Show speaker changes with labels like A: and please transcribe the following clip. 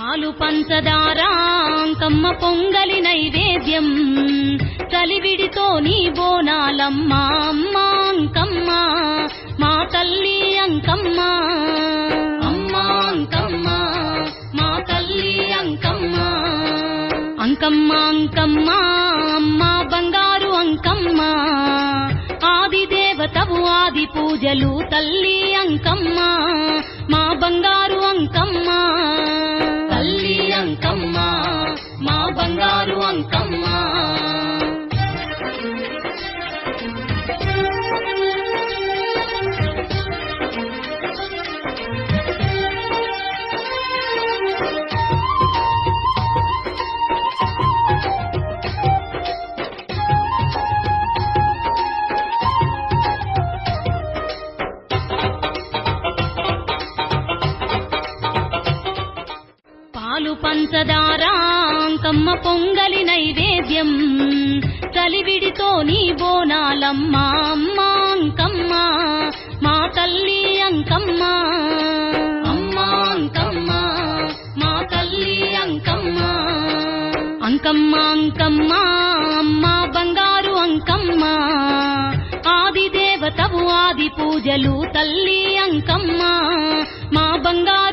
A: పాలు పంచదార అంకమ్మ పొంగలి నైవేద్యం కలివిడితో నీ బోనాలమ్మ అమ్మ అంకమ్మ మా తల్లి అంకమ్మ అమ్మ అంకమ్మ మా తల్లి అంకమ్మ అంకమ్మ అంకమ్మ అమ్మ బంగారు అంకమ్మ ఆది దేవతవు ఆది పూజలు తల్లి అంకమ్మ మా బంగారు అంకమ్మ తల్లి అంకమ్మ మా బంగారు అంకమ్మ పాలు పంచదార అంకమ్మ పొంగలి నైవేద్యం కలివిడితో నీ బోనాలమ్మ అమ్మ అంకమ్మ మా తల్లి అంకమ్మ అమ్మ అంకమ్మ మా తల్లి అంకమ్మ అంకమ్మ అంకమ్మ అమ్మ బంగారు అంకమ్మ ఆది దేవతవు ఆది పూజలు తల్లి అంకమ్మ మా బంగారు